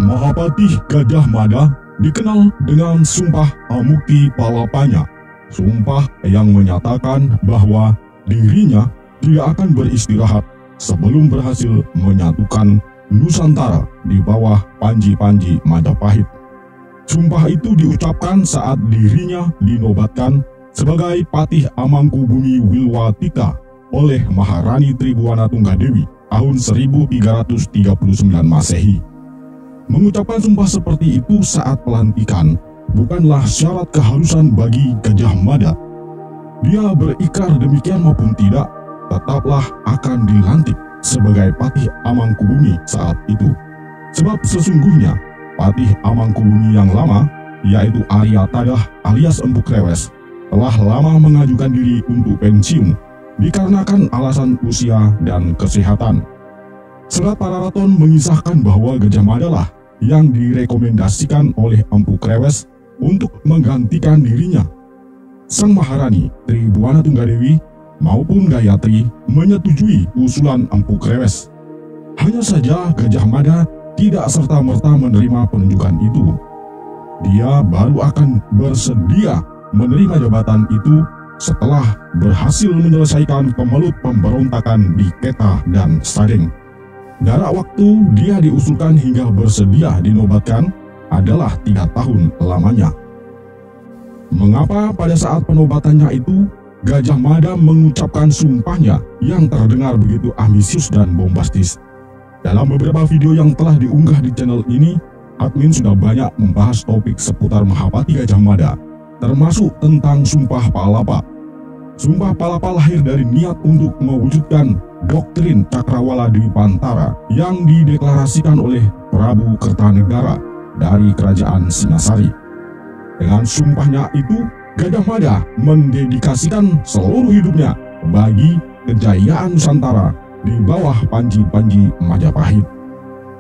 Mahapatih Gajah Mada dikenal dengan Sumpah Amukti Palapanya, sumpah yang menyatakan bahwa dirinya tidak akan beristirahat sebelum berhasil menyatukan Nusantara di bawah Panji-Panji Majapahit. Sumpah itu diucapkan saat dirinya dinobatkan sebagai Patih Amangkubumi Wilwatika oleh Maharani Tribhuwana Tunggadewi tahun 1339 Masehi. Mengucapkan sumpah seperti itu saat pelantikan bukanlah syarat keharusan bagi Gajah Mada. Dia berikrar demikian maupun tidak, tetaplah akan dilantik sebagai Patih Amangkubumi saat itu. Sebab sesungguhnya Patih Amangkubumi yang lama, yaitu Arya Tadah alias Empu Krewes, telah lama mengajukan diri untuk pensiun dikarenakan alasan usia dan kesehatan. Serat Pararaton mengisahkan bahwa Gajah Mada lah yang direkomendasikan oleh Empu Krewes untuk menggantikan dirinya. Sang Maharani Tribhuwana Tunggadewi maupun Gayatri menyetujui usulan Empu Krewes. Hanya saja Gajah Mada tidak serta-merta menerima penunjukan itu. Dia baru akan bersedia menerima jabatan itu setelah berhasil menyelesaikan kemelut pemberontakan di Kedah dan Sadeng. Jarak waktu dia diusulkan hingga bersedia dinobatkan adalah 3 tahun lamanya. Mengapa pada saat penobatannya itu Gajah Mada mengucapkan sumpahnya yang terdengar begitu ambisius dan bombastis? Dalam beberapa video yang telah diunggah di channel ini, admin sudah banyak membahas topik seputar Mahapati Gajah Mada, termasuk tentang Sumpah Palapa. Sumpah Palapa lahir dari niat untuk mewujudkan doktrin Cakrawala Dwipantara yang dideklarasikan oleh Prabu Kertanegara dari Kerajaan Singasari. Dengan sumpahnya itu, Gajah Mada mendedikasikan seluruh hidupnya bagi kejayaan Nusantara di bawah Panji-Panji Majapahit.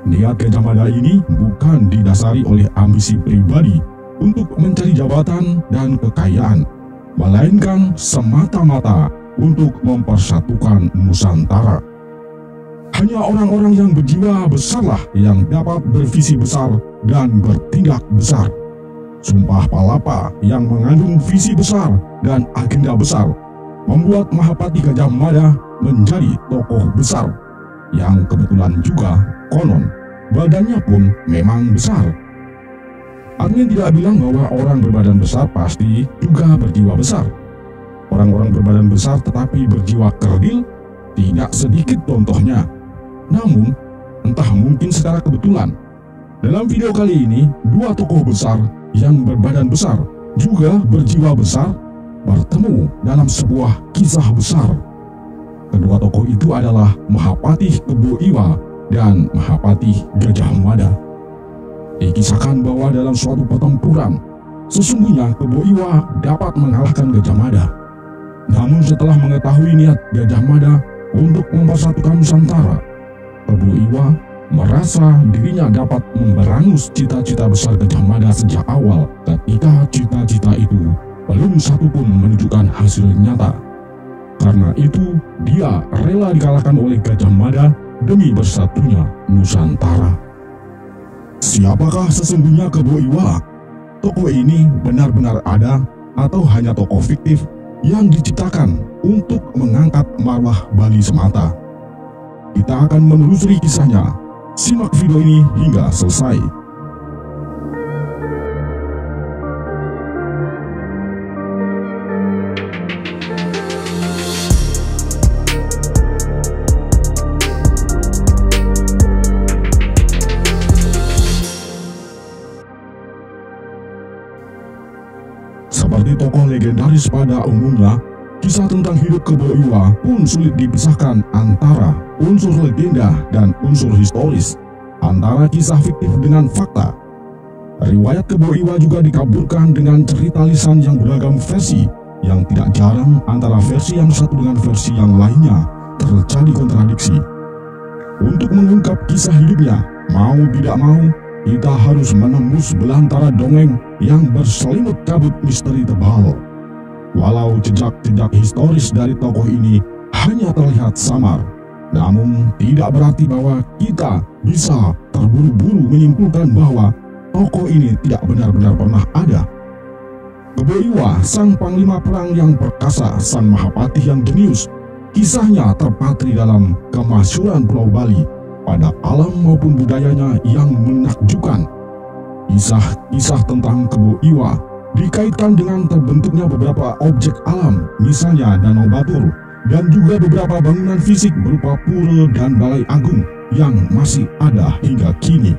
Niat Gajah Mada ini bukan didasari oleh ambisi pribadi untuk mencari jabatan dan kekayaan, melainkan semata-mata untuk mempersatukan Nusantara. Hanya orang-orang yang berjiwa besarlah yang dapat bervisi besar dan bertindak besar. Sumpah Palapa yang mengandung visi besar dan agenda besar membuat Mahapati Gajah Mada menjadi tokoh besar yang kebetulan juga konon badannya pun memang besar. Admin tidak bilang bahwa orang berbadan besar pasti juga berjiwa besar. Orang-orang berbadan besar tetapi berjiwa kerdil tidak sedikit contohnya. Namun, entah mungkin secara kebetulan, dalam video kali ini, 2 tokoh besar yang berbadan besar juga berjiwa besar bertemu dalam sebuah kisah besar. Kedua tokoh itu adalah Mahapatih Kebo Iwa dan Mahapatih Gajah Mada. Dikisahkan bahwa dalam suatu pertempuran, sesungguhnya Kebo Iwa dapat mengalahkan Gajah Mada. Namun setelah mengetahui niat Gajah Mada untuk mempersatukan Nusantara, Kebo Iwa merasa dirinya dapat memberangus cita-cita besar Gajah Mada sejak awal ketika cita-cita itu belum satupun menunjukkan hasil nyata. Karena itu, dia rela dikalahkan oleh Gajah Mada demi bersatunya Nusantara. Siapakah sesungguhnya Kebo Iwa? Tokoh ini benar-benar ada atau hanya tokoh fiktif yang diciptakan untuk mengangkat marwah Bali semata? Kita akan menelusuri kisahnya. Simak video ini hingga selesai. Seperti tokoh legendaris pada umumnya, kisah tentang hidup Kebo Iwa pun sulit dipisahkan antara unsur legenda dan unsur historis, antara kisah fiktif dengan fakta. Riwayat Kebo Iwa juga dikaburkan dengan cerita lisan yang beragam versi, yang tidak jarang antara versi yang satu dengan versi yang lainnya terjadi kontradiksi. Untuk mengungkap kisah hidupnya, mau tidak mau, kita harus menembus belantara dongeng yang berselimut kabut misteri tebal. Walau jejak-jejak historis dari tokoh ini hanya terlihat samar, namun tidak berarti bahwa kita bisa terburu-buru menyimpulkan bahwa tokoh ini tidak benar-benar pernah ada. Kebo Iwa, sang panglima perang yang perkasa, sang Mahapatih yang jenius, kisahnya terpatri dalam kemasyhuran Pulau Bali pada alam maupun budayanya yang menakjubkan. Kisah-kisah tentang Kebo Iwa dikaitkan dengan terbentuknya beberapa objek alam, misalnya Danau Batur, dan juga beberapa bangunan fisik berupa pura dan balai agung yang masih ada hingga kini.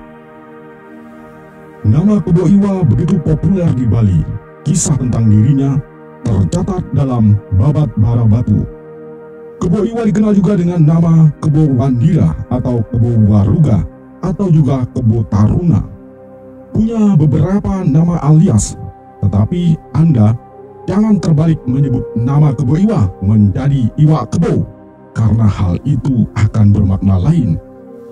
Nama Kebo Iwa begitu populer di Bali. Kisah tentang dirinya tercatat dalam Babat Bara Batu. Kebo Iwa dikenal juga dengan nama Kebo Wandira atau Kebo Waruga atau juga Kebo Taruna. Punya beberapa nama alias, tetapi Anda jangan terbalik menyebut nama Kebo Iwa menjadi Iwa Kebo, karena hal itu akan bermakna lain.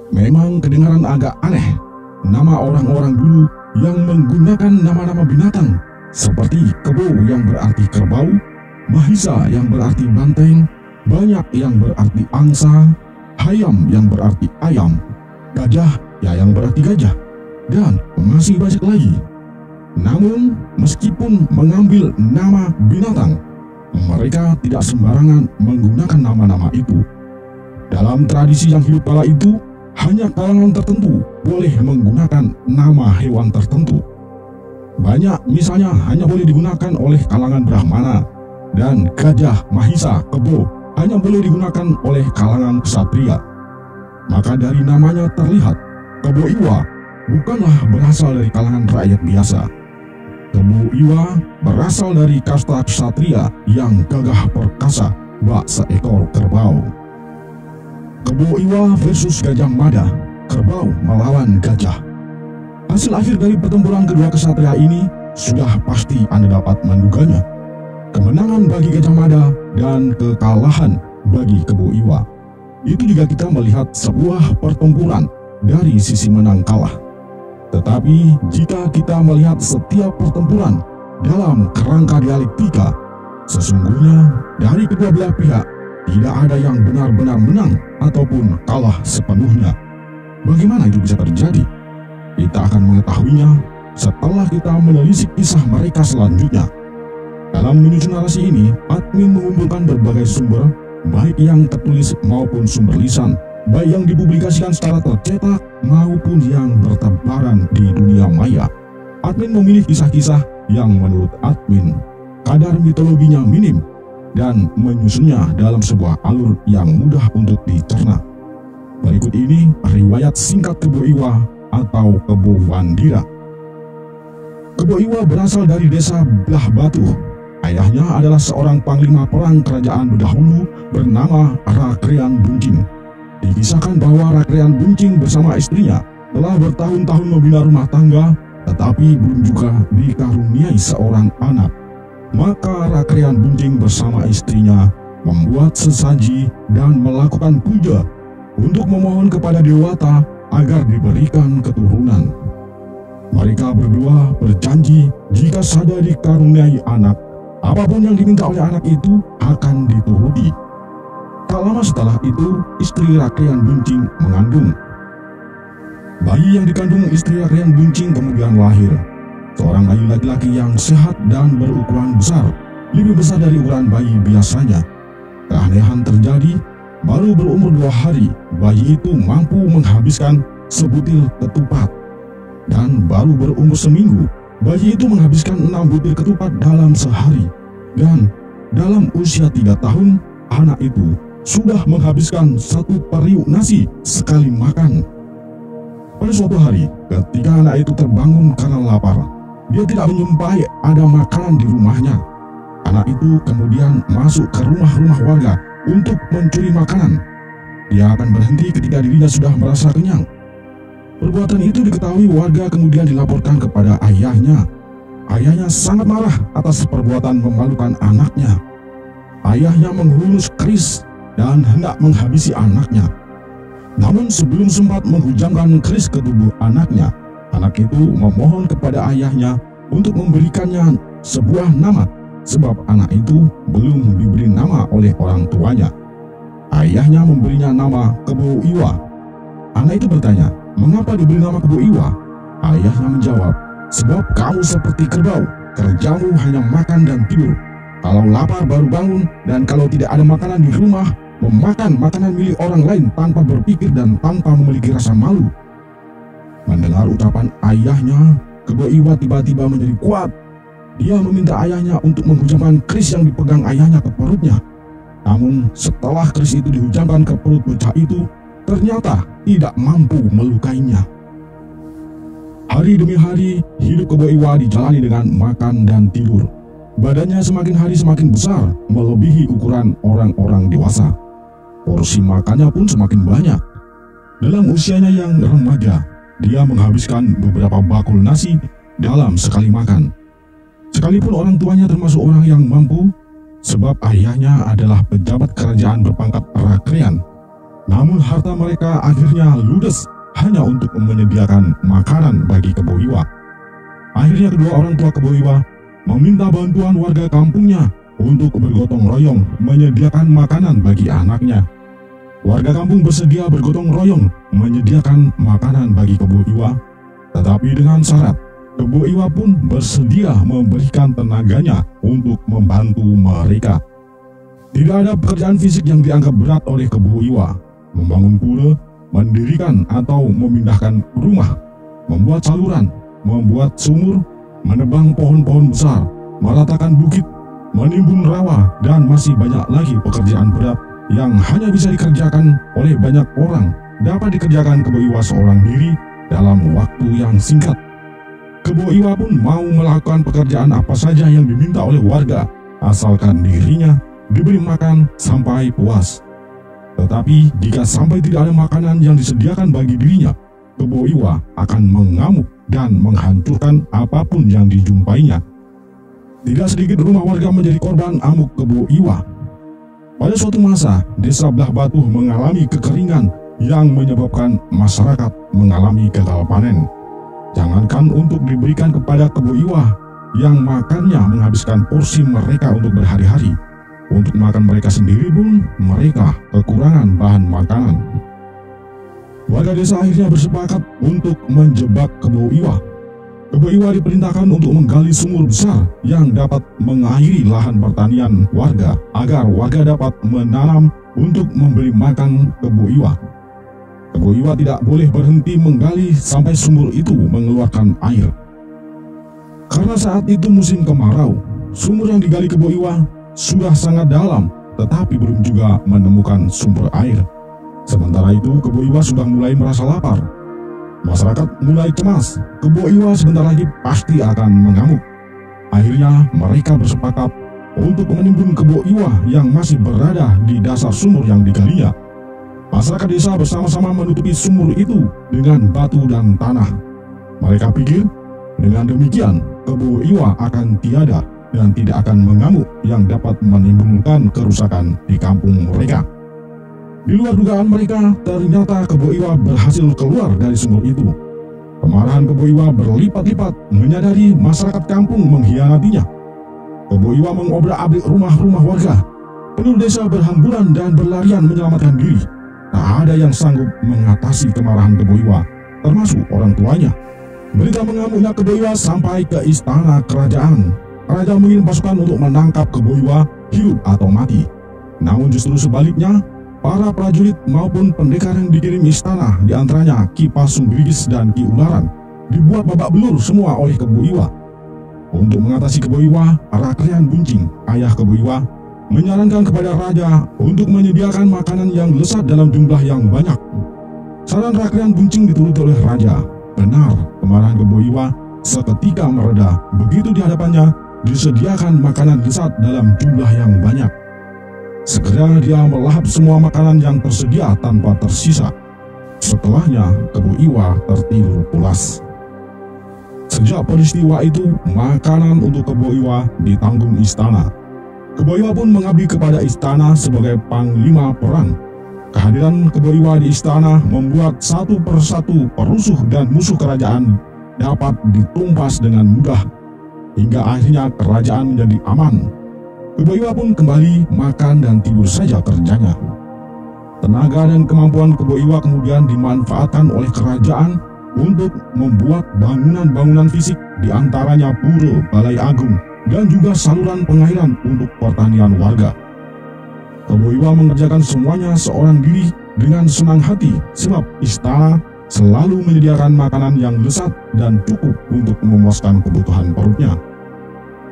Memang kedengaran agak aneh, nama orang-orang dulu yang menggunakan nama-nama binatang seperti Kebo yang berarti kerbau, Mahisa yang berarti banteng, Banyak yang berarti angsa, Hayam yang berarti ayam, Gajah ya yang berarti gajah, dan masih banyak lagi. Namun meskipun mengambil nama binatang, mereka tidak sembarangan menggunakan nama-nama itu. Dalam tradisi yang hidup kala itu, hanya kalangan tertentu boleh menggunakan nama hewan tertentu. Banyak misalnya hanya boleh digunakan oleh kalangan Brahmana, dan gajah, Mahisa, Kebo hanya boleh digunakan oleh kalangan ksatria. Maka dari namanya terlihat, Kebo Iwa bukanlah berasal dari kalangan rakyat biasa. Kebo Iwa berasal dari kasta ksatria yang gagah perkasa bak seekor kerbau. Kebo Iwa versus Gajah Mada, kerbau melawan gajah. Hasil akhir dari pertempuran kedua ksatria ini sudah pasti Anda dapat menduganya. Kemenangan bagi Gajah Mada dan kekalahan bagi Kebo Iwa. Itu juga kita melihat sebuah pertempuran dari sisi menang kalah. Tetapi jika kita melihat setiap pertempuran dalam kerangka dialektika, sesungguhnya dari kedua belah pihak tidak ada yang benar-benar menang ataupun kalah sepenuhnya. Bagaimana itu bisa terjadi? Kita akan mengetahuinya setelah kita menelisik kisah mereka selanjutnya. Dalam menyusun narasi ini, admin mengumpulkan berbagai sumber, baik yang tertulis maupun sumber lisan, baik yang dipublikasikan secara tercetak maupun yang bertebaran di dunia maya. Admin memilih kisah-kisah yang menurut admin kadar mitologinya minim dan menyusunnya dalam sebuah alur yang mudah untuk dicerna. Berikut ini riwayat singkat Kebo Iwa atau Kebo Wandira. Kebo Iwa berasal dari desa Belah Batu. Ayahnya adalah seorang panglima perang kerajaan berdahulu bernama Rakrean Buncing. Dikisahkan bahwa Rakrean Buncing bersama istrinya telah bertahun-tahun membina rumah tangga, tetapi belum juga dikaruniai seorang anak. Maka Rakrean Buncing bersama istrinya membuat sesaji dan melakukan puja untuk memohon kepada Dewata agar diberikan keturunan. Mereka berdua berjanji jika saja dikaruniai anak, apapun yang diminta oleh anak itu akan dituruti. Tak lama setelah itu, istri Rakrean Buncing mengandung. Bayi yang dikandung istri Rakrean Buncing kemudian lahir. Seorang bayi laki-laki yang sehat dan berukuran besar, lebih besar dari ukuran bayi biasanya. Keanehan terjadi, baru berumur 2 hari, bayi itu mampu menghabiskan sebutir ketupat. Dan baru berumur seminggu, bayi itu menghabiskan 6 butir ketupat dalam sehari. Dan dalam usia 3 tahun, anak itu sudah menghabiskan 1 periuk nasi sekali makan. Pada suatu hari, ketika anak itu terbangun karena lapar, dia tidak menyumpai ada makanan di rumahnya. Anak itu kemudian masuk ke rumah-rumah warga untuk mencuri makanan. Dia akan berhenti ketika dirinya sudah merasa kenyang. Perbuatan itu diketahui warga kemudian dilaporkan kepada ayahnya. Ayahnya sangat marah atas perbuatan memalukan anaknya. Ayahnya menghunus keris dan hendak menghabisi anaknya. Namun sebelum sempat menghujamkan keris ke tubuh anaknya, anak itu memohon kepada ayahnya untuk memberikannya sebuah nama, sebab anak itu belum diberi nama oleh orang tuanya. Ayahnya memberinya nama Kebo Iwa. Anak itu bertanya, "Mengapa diberi nama Kebo Iwa?" Ayahnya menjawab, "Sebab kamu seperti kerbau, kerjamu hanya makan dan tidur. Kalau lapar baru bangun, dan kalau tidak ada makanan di rumah, memakan makanan milik orang lain tanpa berpikir dan tanpa memiliki rasa malu." Mendengar ucapan ayahnya, Kebo Iwa tiba-tiba menjadi kuat. Dia meminta ayahnya untuk menghujamkan keris yang dipegang ayahnya ke perutnya. Namun setelah keris itu dihujamkan ke perut bocah itu, ternyata tidak mampu melukainya. Hari demi hari, hidup Kebo Iwa dijalani dengan makan dan tidur. Badannya semakin hari semakin besar, melebihi ukuran orang-orang dewasa. Porsi makannya pun semakin banyak. Dalam usianya yang remaja, dia menghabiskan beberapa bakul nasi dalam sekali makan. Sekalipun orang tuanya termasuk orang yang mampu, sebab ayahnya adalah pejabat kerajaan berpangkat rakrian. Namun harta mereka akhirnya ludes hanya untuk menyediakan makanan bagi Kebo Iwa. Akhirnya kedua orang tua Kebo Iwa meminta bantuan warga kampungnya untuk bergotong royong menyediakan makanan bagi anaknya. Warga kampung bersedia bergotong royong menyediakan makanan bagi Kebo Iwa, tetapi dengan syarat Kebo Iwa pun bersedia memberikan tenaganya untuk membantu mereka. Tidak ada pekerjaan fisik yang dianggap berat oleh Kebo Iwa. Membangun pura, mendirikan atau memindahkan rumah, membuat saluran, membuat sumur, menebang pohon-pohon besar, meratakan bukit, menimbun rawa, dan masih banyak lagi pekerjaan berat yang hanya bisa dikerjakan oleh banyak orang dapat dikerjakan Kebo Iwa seorang diri dalam waktu yang singkat. Kebo Iwa pun mau melakukan pekerjaan apa saja yang diminta oleh warga, asalkan dirinya diberi makan sampai puas. Tetapi jika sampai tidak ada makanan yang disediakan bagi dirinya, Kebo Iwa akan mengamuk dan menghancurkan apapun yang dijumpainya. Tidak sedikit rumah warga menjadi korban amuk Kebo Iwa. Pada suatu masa, desa Belah Batu mengalami kekeringan yang menyebabkan masyarakat mengalami gagal panen. Jangankan untuk diberikan kepada Kebo Iwa yang makannya menghabiskan porsi mereka untuk berhari-hari, untuk makan mereka sendiri pun mereka kekurangan bahan makanan. Warga desa akhirnya bersepakat untuk menjebak Kebo Iwa. Kebo Iwa diperintahkan untuk menggali sumur besar yang dapat mengairi lahan pertanian warga agar warga dapat menanam untuk memberi makan Kebo Iwa. Kebo Iwa tidak boleh berhenti menggali sampai sumur itu mengeluarkan air. Karena saat itu musim kemarau, sumur yang digali Kebo Iwa sudah sangat dalam, tetapi belum juga menemukan sumber air. Sementara itu Kebo Iwa sudah mulai merasa lapar. Masyarakat mulai cemas, Kebo Iwa sebentar lagi pasti akan mengamuk. Akhirnya mereka bersepakat untuk menimbun Kebo Iwa yang masih berada di dasar sumur yang digalinya. Masyarakat desa bersama-sama menutupi sumur itu dengan batu dan tanah. Mereka pikir dengan demikian Kebo Iwa akan tiada dan tidak akan mengamuk yang dapat menimbulkan kerusakan di kampung mereka. Di luar dugaan mereka, ternyata Kebo Iwa berhasil keluar dari sumur itu. Kemarahan Kebo Iwa berlipat-lipat menyadari masyarakat kampung mengkhianatinya. Kebo Iwa mengobrak-abrik rumah-rumah warga. Penduduk desa berhamburan dan berlarian menyelamatkan diri. Tak ada yang sanggup mengatasi kemarahan Kebo Iwa, termasuk orang tuanya. Berita mengamuknya Kebo Iwa sampai ke istana kerajaan. Raja mengirim pasukan untuk menangkap Kebo Iwa hidup atau mati. Namun justru sebaliknya, para prajurit maupun pendekar yang dikirim istana, diantaranya Ki Pasung Grigis dan Ki Ularan, dibuat babak belur semua oleh Kebo Iwa. Untuk mengatasi Kebo Iwa, Rakrian Buncing, ayah Kebo Iwa, menyarankan kepada raja untuk menyediakan makanan yang lezat dalam jumlah yang banyak. Saran Rakrian Buncing dituruti oleh raja. Benar, kemarahan Kebo Iwa seketika mereda begitu di hadapannya disediakan makanan lezat dalam jumlah yang banyak. Segera dia melahap semua makanan yang tersedia tanpa tersisa. Setelahnya, Kebo Iwa tertidur pulas. Sejak peristiwa itu, makanan untuk Kebo Iwa ditanggung istana. Kebo Iwa pun mengabdi kepada istana sebagai panglima perang. Kehadiran Kebo Iwa di istana membuat satu persatu perusuh dan musuh kerajaan dapat ditumpas dengan mudah, hingga akhirnya kerajaan menjadi aman. Kebo Iwa pun kembali makan dan tidur saja kerjanya. Tenaga dan kemampuan Kebo Iwa kemudian dimanfaatkan oleh kerajaan untuk membuat bangunan-bangunan fisik, diantaranya pura, balai agung, dan juga saluran pengairan untuk pertanian warga. Kebo Iwa mengerjakan semuanya seorang diri dengan senang hati sebab istana selalu menyediakan makanan yang lezat dan cukup untuk memuaskan kebutuhan perutnya.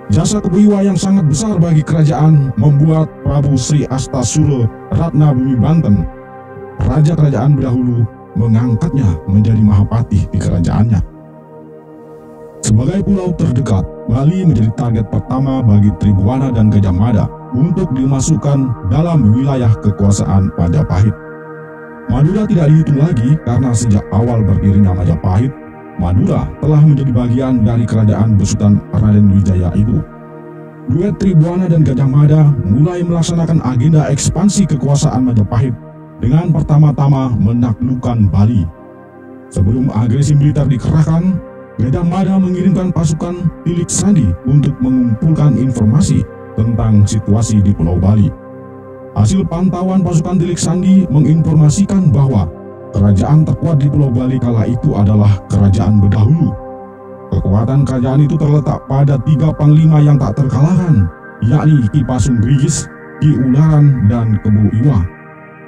Jasa Kebo Iwa yang sangat besar bagi kerajaan membuat Prabu Sri Astasura Ratna Bumi Banten, raja kerajaan berdahulu, mengangkatnya menjadi Mahapatih di kerajaannya. Sebagai pulau terdekat, Bali menjadi target pertama bagi Tribhuwana dan Gajah Mada untuk dimasukkan dalam wilayah kekuasaan Majapahit. Madura tidak dihitung lagi karena sejak awal berdirinya Majapahit, Madura telah menjadi bagian dari kerajaan besutan Raden Wijaya itu. Duet Tribhuwana dan Gajah Mada mulai melaksanakan agenda ekspansi kekuasaan Majapahit dengan pertama-tama menaklukkan Bali. Sebelum agresi militer dikerahkan, Gajah Mada mengirimkan pasukan Tilik Sandi untuk mengumpulkan informasi tentang situasi di Pulau Bali. Hasil pantauan pasukan Tilik Sandi menginformasikan bahwa kerajaan terkuat di Pulau Bali kala itu adalah kerajaan berdahulu. Kekuatan kerajaan itu terletak pada 3 panglima yang tak terkalahkan, yakni Ki Pasung Grigis, Ki Ularan, dan Kebo Iwa.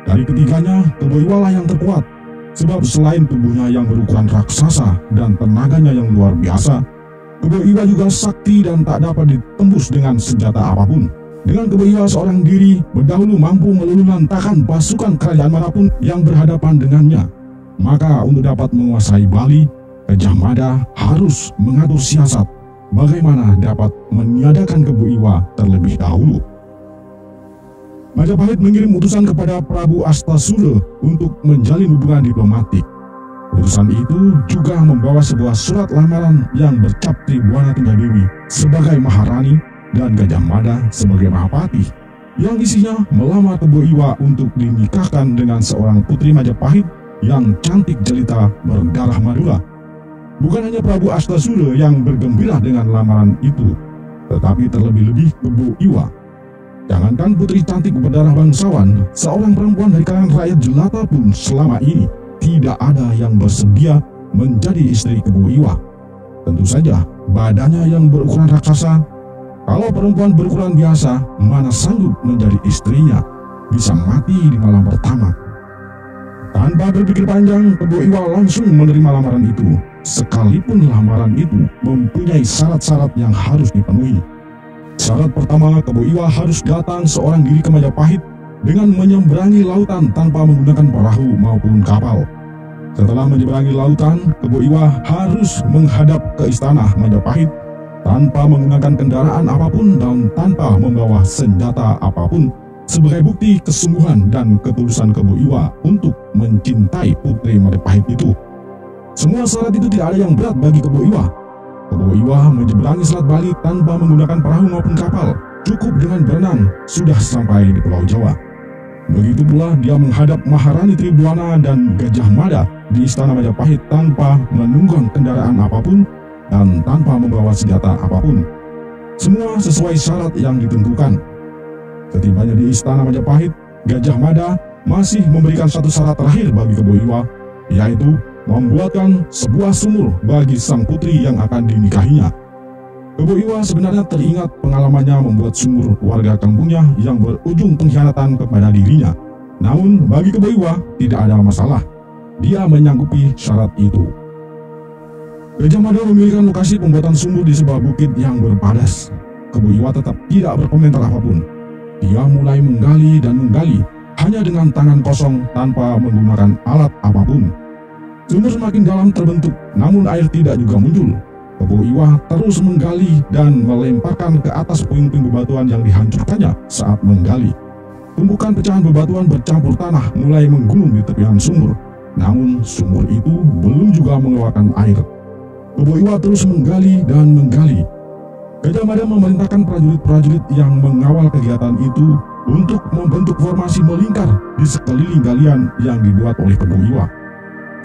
Dari ketiganya, Kebo Iwa lah yang terkuat, sebab selain tubuhnya yang berukuran raksasa dan tenaganya yang luar biasa, Kebo Iwa juga sakti dan tak dapat ditembus dengan senjata apapun. Dengan Kebo Iwa seorang diri berdahulu mampu meluluhlantahkan pasukan kerajaan manapun yang berhadapan dengannya. Maka untuk dapat menguasai Bali, Gajah Mada harus mengatur siasat bagaimana dapat meniadakan Kebo Iwa terlebih dahulu. Majapahit mengirim utusan kepada Prabu Astasura untuk menjalin hubungan diplomatik. Utusan itu juga membawa sebuah surat lamaran yang bercap Tribhuwana Tinggadewi sebagai Maharani dan Gajah Mada sebagai Mahapatih, yang isinya melamar Kebo Iwa untuk dinikahkan dengan seorang putri Majapahit yang cantik jelita berdarah Madura. Bukan hanya Prabu Astasura yang bergembira dengan lamaran itu, tetapi terlebih-lebih Kebo Iwa. Jangankan putri cantik berdarah bangsawan, seorang perempuan dari kalangan rakyat jelata pun selama ini tidak ada yang bersedia menjadi istri Kebo Iwa. Tentu saja badannya yang berukuran raksasa. Kalau perempuan berukuran biasa, mana sanggup menjadi istrinya, bisa mati di malam pertama. Tanpa berpikir panjang, Kebo Iwa langsung menerima lamaran itu, sekalipun lamaran itu mempunyai syarat-syarat yang harus dipenuhi. Syarat pertama, Kebo Iwa harus datang seorang diri ke Majapahit dengan menyeberangi lautan tanpa menggunakan perahu maupun kapal. Setelah menyeberangi lautan, Kebo Iwa harus menghadap ke istana Majapahit tanpa menggunakan kendaraan apapun dan tanpa membawa senjata apapun sebagai bukti kesungguhan dan ketulusan Kebo Iwa untuk mencintai putri Majapahit itu. Semua syarat itu tidak ada yang berat bagi Kebo Iwa. Kebo Iwa menyeberangi Selat Bali tanpa menggunakan perahu maupun kapal. Cukup dengan berenang sudah sampai di Pulau Jawa. Begitu pula dia menghadap Maharani Tribhuwana dan Gajah Mada di istana Majapahit tanpa menunggang kendaraan apapun dan tanpa membawa senjata apapun. Semua sesuai syarat yang ditentukan. Setibanya di istana Majapahit, Gajah Mada masih memberikan satu syarat terakhir bagi Kebo Iwa, yaitu membuatkan sebuah sumur bagi sang putri yang akan dinikahinya. Kebo Iwa sebenarnya teringat pengalamannya membuat sumur warga kampungnya yang berujung pengkhianatan kepada dirinya. Namun bagi Kebo Iwa tidak ada masalah. Dia menyanggupi syarat itu. Gajah Mada memilihkan lokasi pembuatan sumur di sebuah bukit yang berpadas. Kebo Iwa tetap tidak berkomentar apapun. Dia mulai menggali dan menggali, hanya dengan tangan kosong tanpa menggunakan alat apapun. Sumur semakin dalam terbentuk, namun air tidak juga muncul. Kebo Iwa terus menggali dan melemparkan ke atas puing-puing bebatuan yang dihancurkannya saat menggali. Tumpukan pecahan bebatuan bercampur tanah mulai menggunung di tepian sumur. Namun sumur itu belum juga mengeluarkan air. Kebo Iwa terus menggali dan menggali. Gajah Mada memerintahkan prajurit-prajurit yang mengawal kegiatan itu untuk membentuk formasi melingkar di sekeliling galian yang dibuat oleh Kebo Iwa.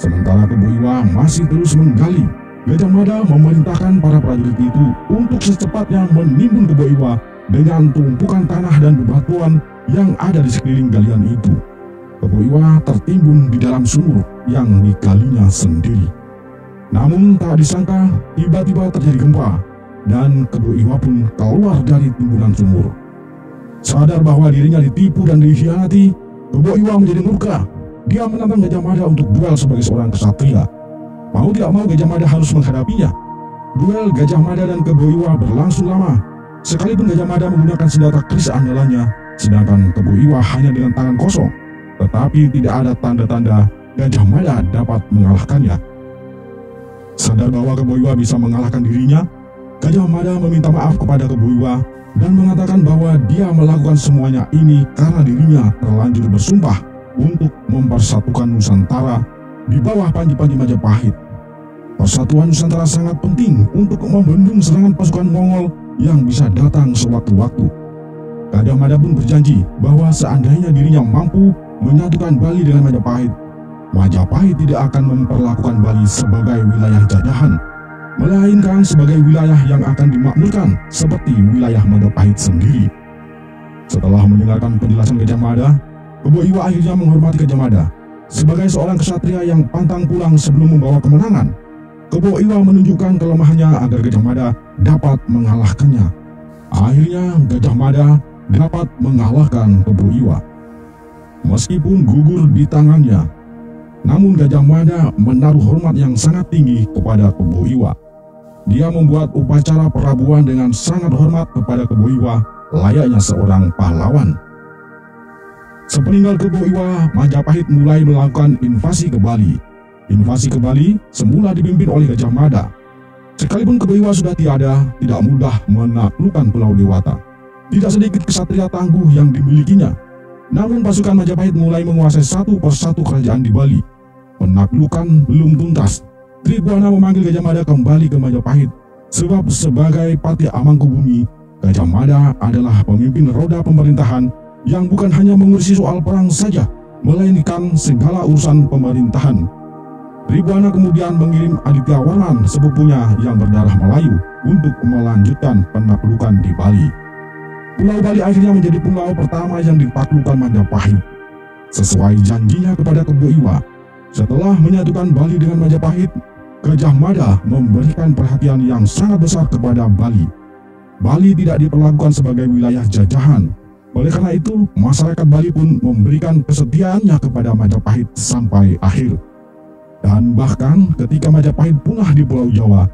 Sementara Kebo Iwa masih terus menggali, Gajah Mada memerintahkan para prajurit itu untuk secepatnya menimbun Kebo Iwa dengan tumpukan tanah dan bebatuan yang ada di sekeliling galian itu. Kebo Iwa tertimbun di dalam sumur yang digalinya sendiri. Namun tak disangka tiba-tiba terjadi gempa dan Kebo Iwa pun keluar dari timbunan sumur. Sadar bahwa dirinya ditipu dan dikhianati, Kebo Iwa menjadi murka. Dia menantang Gajah Mada untuk duel sebagai seorang kesatria. Mau tidak mau Gajah Mada harus menghadapinya. Duel Gajah Mada dan Kebo Iwa berlangsung lama. Sekalipun Gajah Mada menggunakan senjata keris andalannya, sedangkan Kebo Iwa hanya dengan tangan kosong. Tetapi tidak ada tanda-tanda Gajah Mada dapat mengalahkannya. Sadar bahwa Kebo Iwa bisa mengalahkan dirinya, Gajah Mada meminta maaf kepada Kebo Iwa dan mengatakan bahwa dia melakukan semuanya ini karena dirinya terlanjur bersumpah untuk mempersatukan Nusantara di bawah panji-panji Majapahit. Persatuan Nusantara sangat penting untuk membendung serangan pasukan Mongol yang bisa datang sewaktu-waktu. Gajah Mada pun berjanji bahwa seandainya dirinya mampu menyatukan Bali dengan Majapahit, Majapahit tidak akan memperlakukan Bali sebagai wilayah jajahan, melainkan sebagai wilayah yang akan dimakmurkan seperti wilayah Majapahit sendiri. Setelah mendengarkan penjelasan Gajah Mada, Kebo Iwa akhirnya menghormati Gajah Mada. Sebagai seorang kesatria yang pantang pulang sebelum membawa kemenangan, Kebo Iwa menunjukkan kelemahannya agar Gajah Mada dapat mengalahkannya. Akhirnya Gajah Mada dapat mengalahkan Kebo Iwa. Meskipun gugur di tangannya, namun Gajah Mada menaruh hormat yang sangat tinggi kepada Kebo Iwa. Dia membuat upacara perabuan dengan sangat hormat kepada Kebo Iwa, layaknya seorang pahlawan. Sepeninggal Kebo Iwa, Majapahit mulai melakukan invasi ke Bali. Invasi ke Bali semula dipimpin oleh Gajah Mada. Sekalipun Kebo Iwa sudah tiada, tidak mudah menaklukkan Pulau Dewata. Tidak sedikit kesatria tangguh yang dimilikinya. Namun pasukan Majapahit mulai menguasai satu persatu kerajaan di Bali. Penaklukan belum tuntas. Tribhuwana memanggil Gajah Mada kembali ke Majapahit. Sebab sebagai Patih Amangkubumi, Gajah Mada adalah pemimpin roda pemerintahan yang bukan hanya mengurusi soal perang saja, melainkan segala urusan pemerintahan. Tribhuwana kemudian mengirim Aditya Warman, sepupunya yang berdarah Melayu, untuk melanjutkan penaklukan di Bali. Pulau Bali akhirnya menjadi pulau pertama yang ditaklukkan Majapahit. Sesuai janjinya kepada Kebo Iwa, setelah menyatukan Bali dengan Majapahit, Gajah Mada memberikan perhatian yang sangat besar kepada Bali. Bali tidak diperlakukan sebagai wilayah jajahan. Oleh karena itu, masyarakat Bali pun memberikan kesetiaannya kepada Majapahit sampai akhir. Dan bahkan ketika Majapahit punah di Pulau Jawa,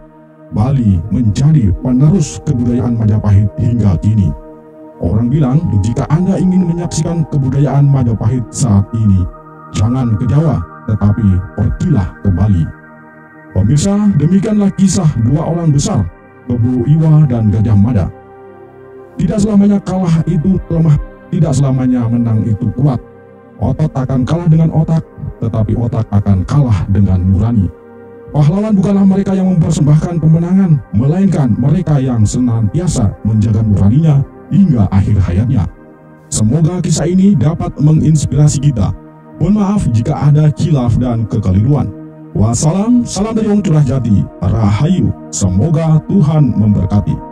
Bali menjadi penerus kebudayaan Majapahit hingga kini. Orang bilang, jika Anda ingin menyaksikan kebudayaan Majapahit saat ini, jangan ke Jawa, tetapi pergilah ke Bali. Pemirsa, demikianlah kisah dua orang besar, Kebo Iwa dan Gajah Mada. Tidak selamanya kalah itu lemah, tidak selamanya menang itu kuat. Otot akan kalah dengan otak, tetapi otak akan kalah dengan nurani. Pahlawan bukanlah mereka yang mempersembahkan kemenangan, melainkan mereka yang senantiasa menjaga nuraninya hingga akhir hayatnya. Semoga kisah ini dapat menginspirasi kita. Mohon maaf jika ada khilaf dan kekeliruan. Wassalam, salam dari Wong Curah Jati, Rahayu, semoga Tuhan memberkati.